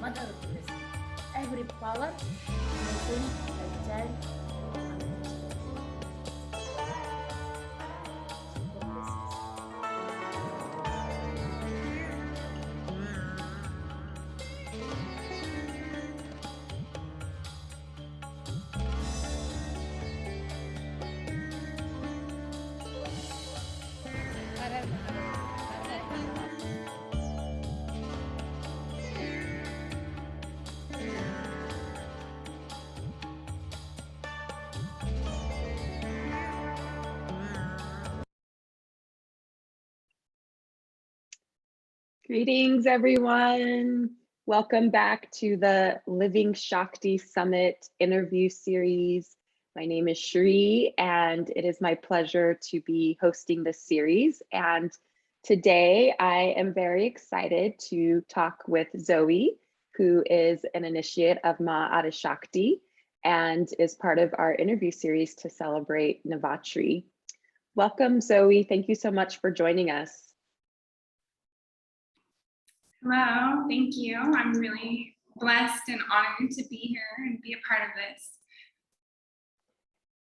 mother blessing. Every power blessing like child of unattached. Super blessings. Greetings, everyone. Welcome back to the Living Shakti Summit interview series. My name is Shri, and it is my pleasure to be hosting this series. And today I am very excited to talk with Zoey, who is an initiate of Ma Shakti and is part of our interview series to celebrate Navratri. Welcome, Zoey. Thank you so much for joining us. Hello, thank you. I'm really blessed and honored to be here and be a part of this.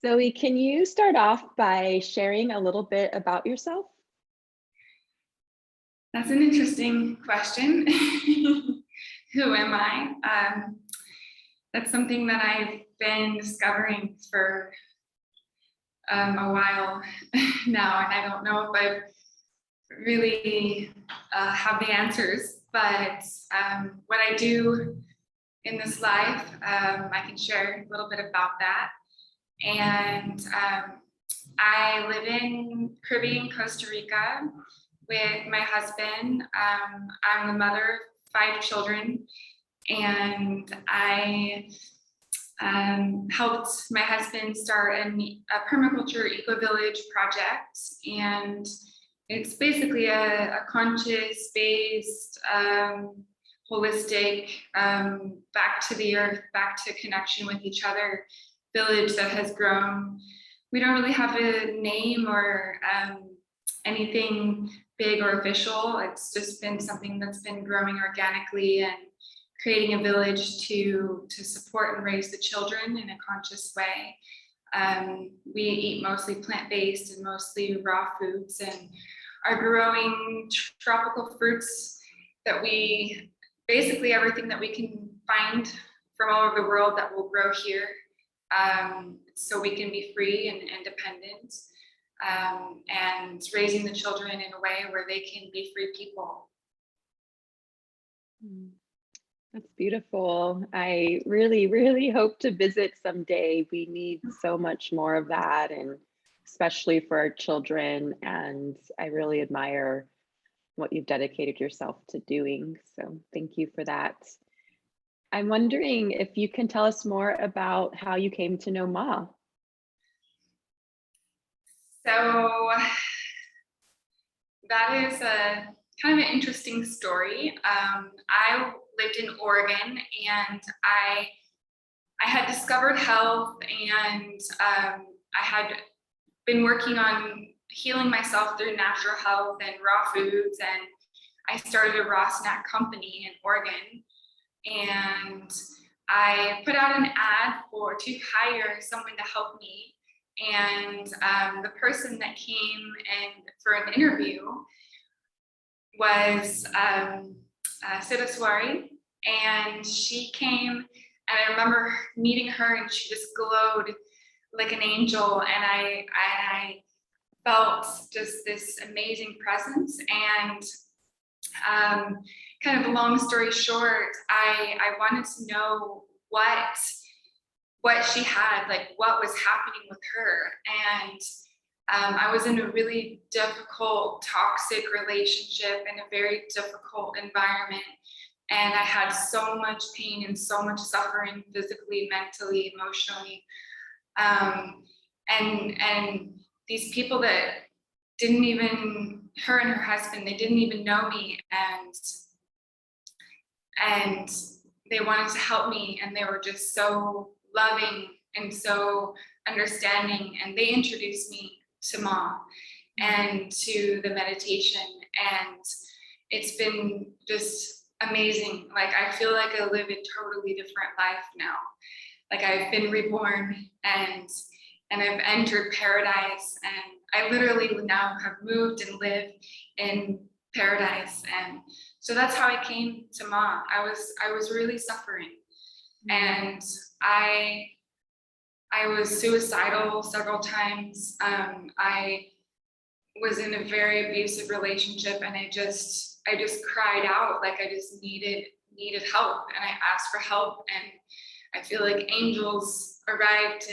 Zoey, can you start off by sharing a little bit about yourself? That's an interesting question. Who am I? That's something that I've been discovering for a while now, and I don't know if I really have the answers, but what I do in this life, I can share a little bit about that. And I live in Caribbean, Costa Rica with my husband. I'm the mother of 5 children, and I helped my husband start a permaculture eco-village project, and it's basically a conscious-based, holistic, back to the earth, back to connection with each other village that has grown. We don't really have a name or anything big or official. It's just been something that's been growing organically and creating a village to support and raise the children in a conscious way. We eat mostly plant-based and mostly raw foods, and are growing tropical fruits that we, basically everything that we can find from all over the world that will grow here, so we can be free and independent, and raising the children in a way where they can be free people. That's beautiful. I really, really hope to visit someday. We need so much more of that, and especially for our children. And I really admire what you've dedicated yourself to doing. So thank you for that. I'm wondering if you can tell us more about how you came to know Ma. So that is a kind of an interesting story. I lived in Oregon, and I had discovered health, and I had been working on healing myself through natural health and raw foods, and I started a raw snack company in Oregon, and I put out an ad to hire someone to help me, and the person that came in for an interview was Sidaswari, and she came, and I remember meeting her, and she just glowed like an angel, and I felt just this amazing presence. And kind of a long story short, I wanted to know what she had, like what was happening with her. And I was in a really difficult, toxic relationship in a very difficult environment. And I had so much pain and so much suffering, physically, mentally, emotionally. And these people that didn't even, her and her husband, they didn't even know me, and they wanted to help me, and they were just so loving and so understanding, and they introduced me to Ma and to the meditation, and it's been just amazing. Like, I feel like I live a totally different life now. Like, I've been reborn, and I've entered paradise, and I literally now have moved and live in paradise. And so that's how I came to Ma. I was really suffering, and I was suicidal several times. I was in a very abusive relationship, and I just cried out, like I just needed help, and I asked for help, and I feel like angels arrived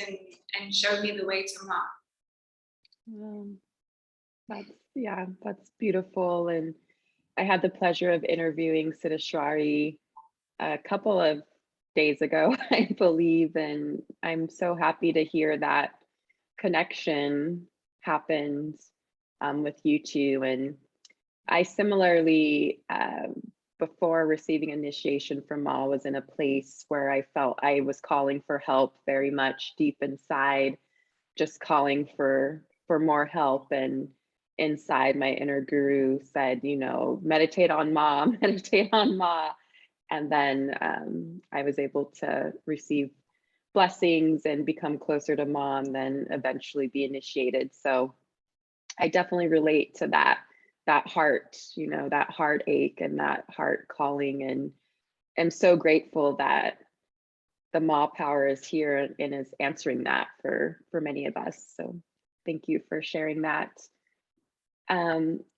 and showed me the way to Ma. That's beautiful. And I had the pleasure of interviewing Siddheshwari a couple of days ago, I believe, and I'm so happy to hear that connection happened with you two. And I similarly, before receiving initiation from Ma, was in a place where I felt I was calling for help very much deep inside, just calling for more help. And inside, my inner guru said, you know, meditate on Ma, meditate on Ma. And then I was able to receive blessings and become closer to Ma, and then eventually be initiated. So I definitely relate to that heart, you know, that heartache and that heart calling. And I'm so grateful that the Ma power is here and is answering that for many of us. So thank you for sharing that.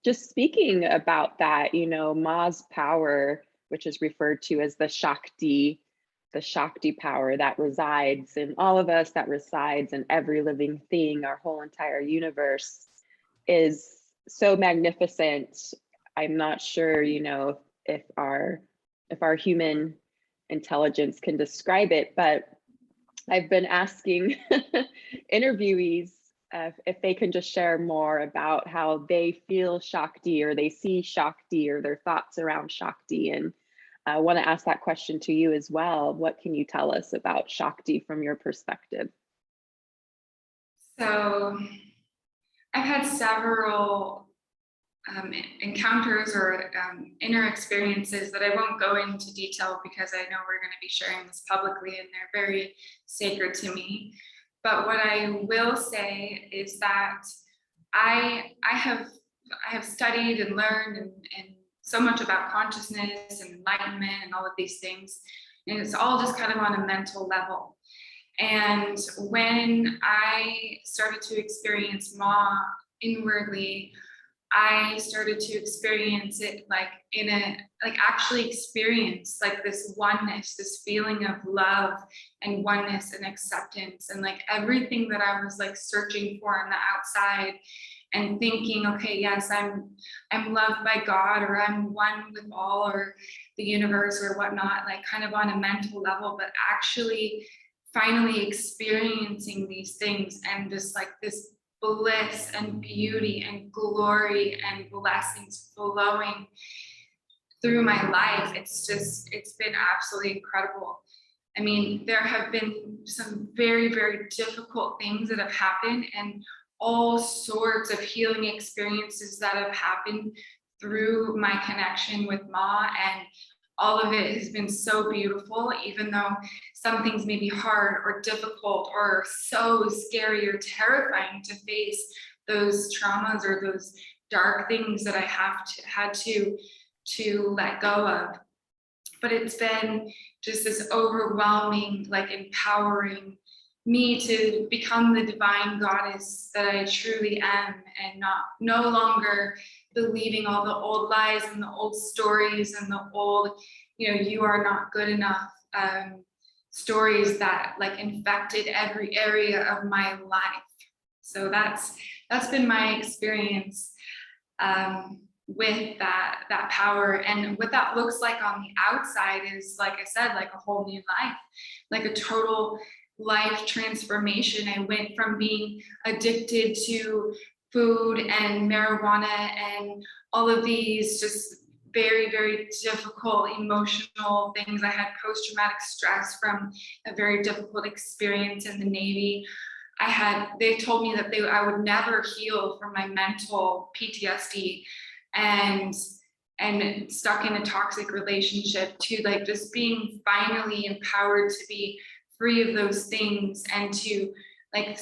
Just speaking about that, you know, Ma's power, which is referred to as the Shakti power that resides in all of us, that resides in every living thing, our whole entire universe, is so magnificent. I'm not sure, you know, if our human intelligence can describe it, but I've been asking interviewees if they can just share more about how they feel Shakti, or they see Shakti, or their thoughts around Shakti. And I want to ask that question to you as well. What can you tell us about Shakti from your perspective? So I've had several encounters or inner experiences that I won't go into detail, because I know we're going to be sharing this publicly and they're very sacred to me. But what I will say is that I have studied and learned and so much about consciousness and enlightenment and all of these things, and it's all just kind of on a mental level. And when I started to experience Ma inwardly, I started to experience it actually experience like this oneness, this feeling of love and oneness and acceptance, and like everything that I was like searching for on the outside and thinking, okay, yes, I'm loved by God, or I'm one with all, or the universe, or whatnot, like kind of on a mental level, but actually finally experiencing these things and just like this bliss and beauty and glory and blessings flowing through my life. It's been absolutely incredible. I mean, there have been some very, very difficult things that have happened, and all sorts of healing experiences that have happened through my connection with Ma, and all of it has been so beautiful, even though some things may be hard or difficult or so scary or terrifying to face, those traumas or those dark things that I had to let go of. But it's been just this overwhelming, like empowering me to become the divine goddess that I truly am, and no longer believing all the old lies and the old stories and the old, you know, you are not good enough stories that like infected every area of my life. So that's been my experience with that power. And what that looks like on the outside is, like I said, like a whole new life, like a total life transformation. I went from being addicted to food and marijuana and all of these just very, very difficult emotional things. I had post-traumatic stress from a very difficult experience in the Navy. They told me that I would never heal from my mental PTSD. And and stuck in a toxic relationship, to like just being finally empowered to be free of those things and to like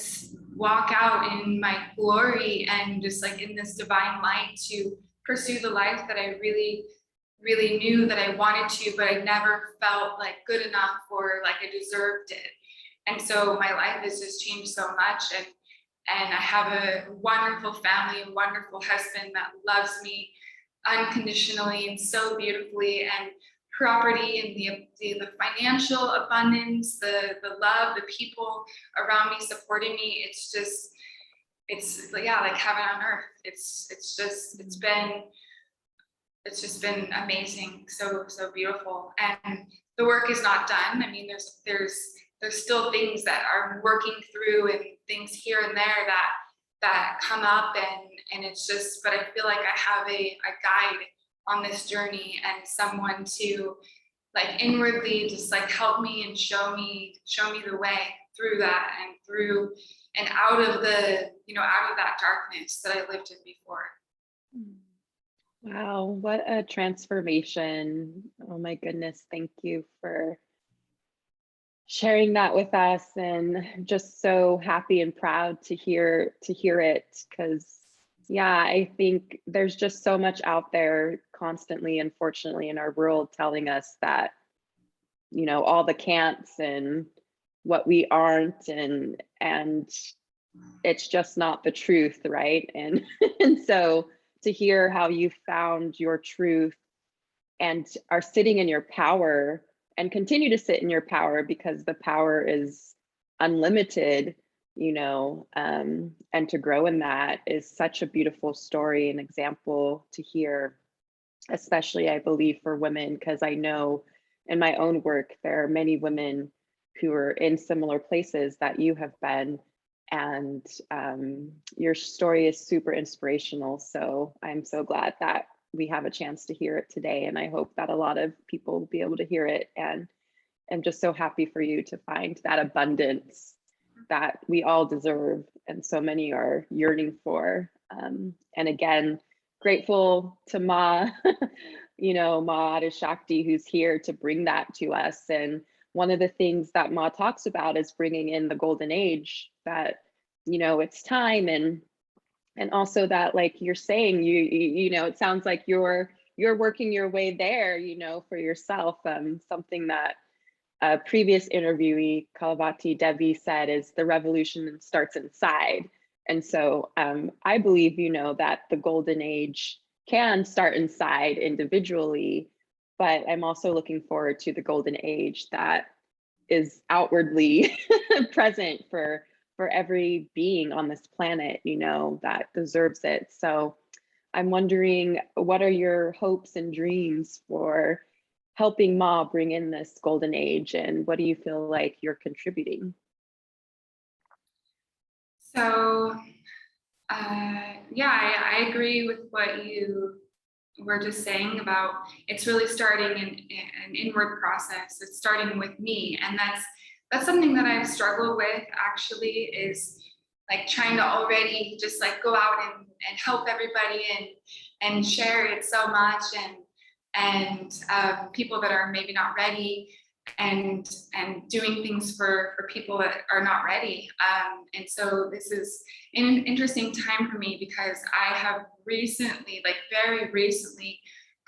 walk out in my glory and just like in this divine light to pursue the life that I really knew that I wanted to, but I never felt like good enough or like I deserved it. And so my life has just changed so much, and I have a wonderful family, a wonderful husband that loves me unconditionally and so beautifully, and property and the financial abundance, the love, the people around me supporting me. It's just, it's yeah, like heaven on earth. It's just been amazing, so beautiful. And the work is not done. I mean, there's still things that I'm working through, and things here and there that come up, and it's just, but I feel like I have a guide on this journey and someone to like inwardly just like help me and show me the way through that and through and out of the, out of that darkness that I lived in before. Wow, what a transformation. Oh my goodness, thank you for sharing that with us, and just so happy and proud to hear it, because yeah, I think there's just so much out there constantly, unfortunately, in our world telling us that, all the can'ts and what we aren't, and it's just not the truth, right? And and so to hear how you found your truth and are sitting in your power and continue to sit in your power, because the power is unlimited, and to grow in that is such a beautiful story and example to hear, especially I believe for women, because I know in my own work, there are many women who are in similar places that you have been, and your story is super inspirational. So I'm so glad that we have a chance to hear it today, and I hope that a lot of people will be able to hear it. And I'm just so happy for you to find that abundance that we all deserve and so many are yearning for. And again, grateful to Ma, Ma Shakti, who's here to bring that to us. And one of the things that Ma talks about is bringing in the golden age, that, it's time, and also that, like you're saying, it sounds like you're working your way there, for yourself. Something that a previous interviewee, Kalavati Devi, said is the revolution starts inside. And so I believe, that the golden age can start inside individually, but I'm also looking forward to the golden age that is outwardly present for every being on this planet, that deserves it. So I'm wondering, what are your hopes and dreams for helping Ma bring in this golden age, and what do you feel like you're contributing? So, yeah, I agree with what you were just saying about it's really starting an inward process. It's starting with me, and that's something that I've struggled with actually, is like trying to already just like go out and help everybody and share it so much, and people that are maybe not ready, and doing things for people that are not ready. And so this is an interesting time for me, because I have recently, like very recently,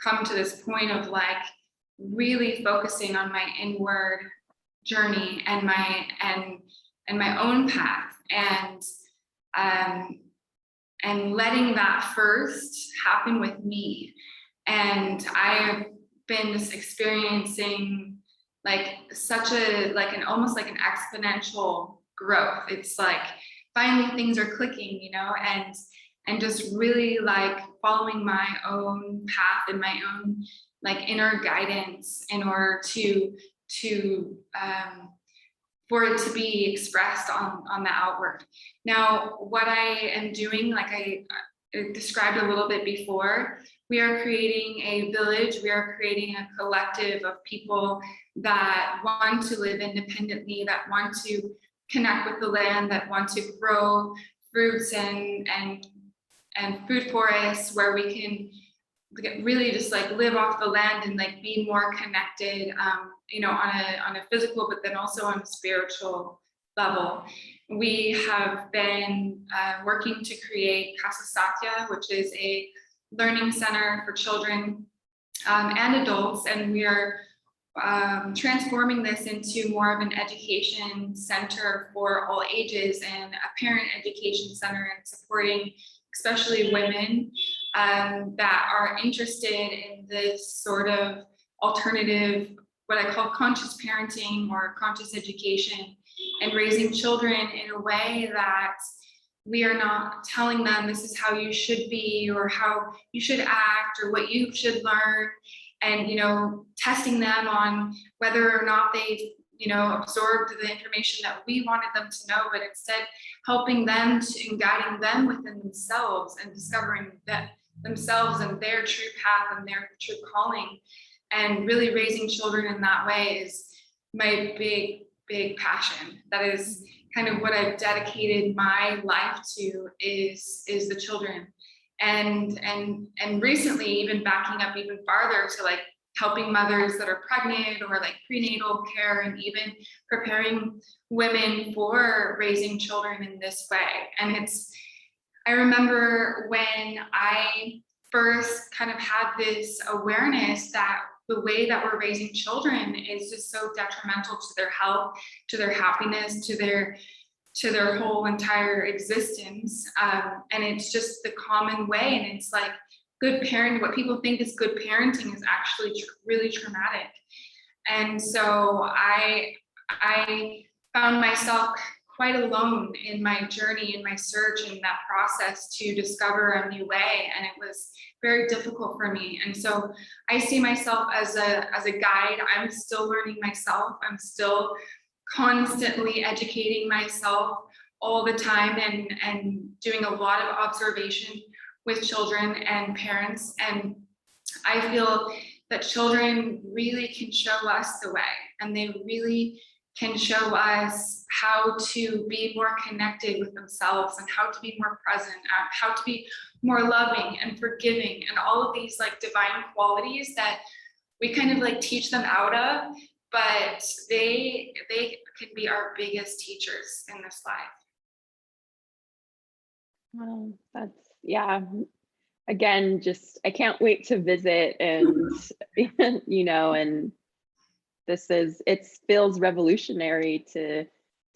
come to this point of like really focusing on my inward journey and my own path, and letting that first happen with me. And I have been just experiencing like such almost like an exponential growth. It's like finally things are clicking, and just really like following my own path and my own like inner guidance in order to for it to be expressed on the outward. Now, what I am doing, like I described a little bit before, we are creating a village, we are creating a collective of people that want to live independently, that want to connect with the land, that want to grow fruits and food forests where we can really just like live off the land and like be more connected, you know, on a physical, but then also on a spiritual level. We have been working to create Casa Satya, which is a learning center for children and adults, and we are transforming this into more of an education center for all ages and a parent education center, and supporting especially women that are interested in this sort of alternative, what I call conscious parenting or conscious education, and raising children in a way that we are not telling them this is how you should be or how you should act or what you should learn, and, you know, testing them on whether or not they've, you know, absorbed the information that we wanted them to know, but instead helping them to, and guiding them within themselves and discovering that themselves and their true path and their true calling, and really raising children in that way is my big passion. That is kind of what I've dedicated my life to, is the children. And recently, even backing up even farther to like helping mothers that are pregnant or like prenatal care, and even preparing women for raising children in this way. And I remember when I first kind of had this awareness that the way that we're raising children is just so detrimental to their health, to their happiness, to their whole entire existence. And it's just the common way. And it's like good parenting, what people think is good parenting is actually really traumatic. And so I found myself quite alone in my journey, in my search, in that process to discover a new way. And it was very difficult for me. And so I see myself as a guide. I'm still learning myself. I'm still constantly educating myself all the time, and doing a lot of observation with children and parents. And I feel that children really can show us the way, and they really can show us how to be more connected with themselves, and how to be more present, how to be more loving and forgiving, and all of these like divine qualities that we kind of like teach them out of, but they can be our biggest teachers in this life. Well, that's, yeah. Again, just, I can't wait to visit, and, you know, and it feels revolutionary to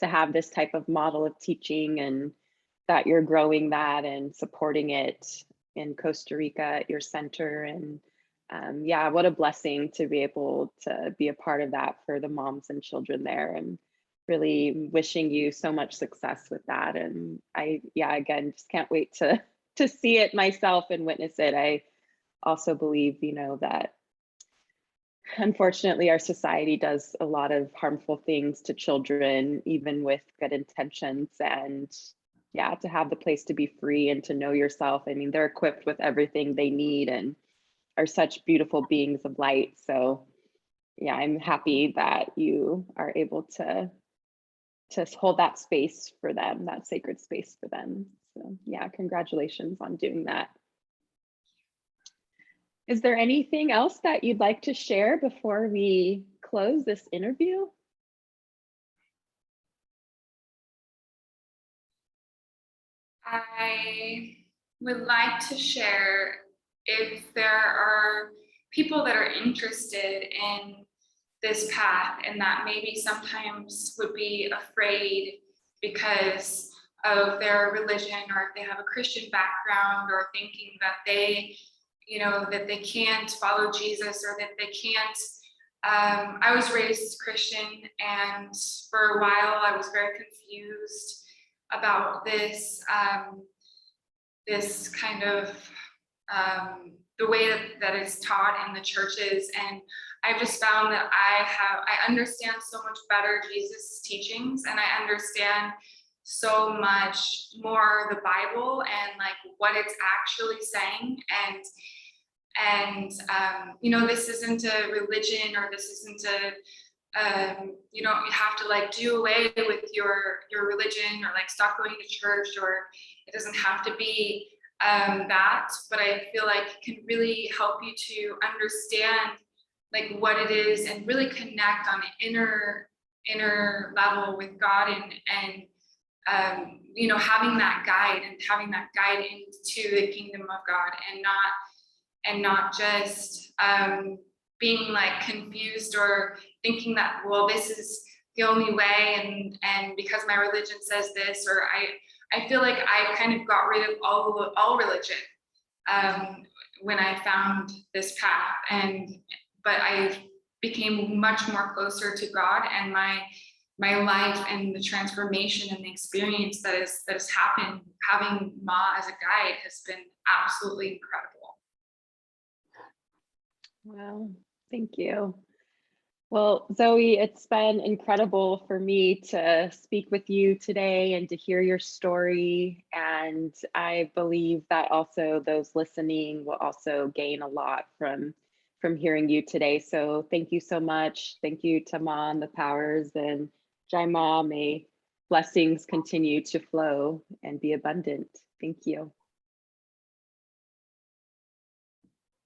have this type of model of teaching, and that you're growing that and supporting it in Costa Rica at your center. And yeah, what a blessing to be able to be a part of that for the moms and children there, and really wishing you so much success with that. And again, just can't wait to see it myself and witness it. I also believe, you know, that unfortunately our society does a lot of harmful things to children, even with good intentions. And yeah, to have the place to be free and to know yourself. I mean, they're equipped with everything they need and are such beautiful beings of light. So yeah, I'm happy that you are able to hold that space for them, that sacred space for them. So yeah, congratulations on doing that. Is there anything else that you'd like to share before we close this interview? I would like to share, if there are people that are interested in this path and that maybe sometimes would be afraid because of their religion, or if they have a Christian background, or thinking that they, you know, that they can't follow Jesus, or that they can't. I was raised Christian, and for a while I was very confused about this, this kind of the way that it's taught in the churches. And I've just found that I understand so much better Jesus' teachings, and I understand so much more the Bible and like what it's actually saying. And you know, this isn't a religion, or this isn't a you know, you have to like do away with your religion, or like stop going to church, or it doesn't have to be that, but I feel like it can really help you to understand like what it is and really connect on an inner level with God, and you know, having that guide into the kingdom of God, and not just being like confused or thinking that, well, this is the only way, and because my religion says this, or I feel like I kind of got rid of all religion when I found this path, but I became much more closer to God, and my life and the transformation and the experience that has happened having Ma as a guide has been absolutely incredible. Wow, thank you. Well, Zoe, it's been incredible for me to speak with you today and to hear your story. And I believe that also those listening will also gain a lot from hearing you today. So thank you so much. Thank you to Ma and the powers, and Jai Ma, may blessings continue to flow and be abundant. Thank you.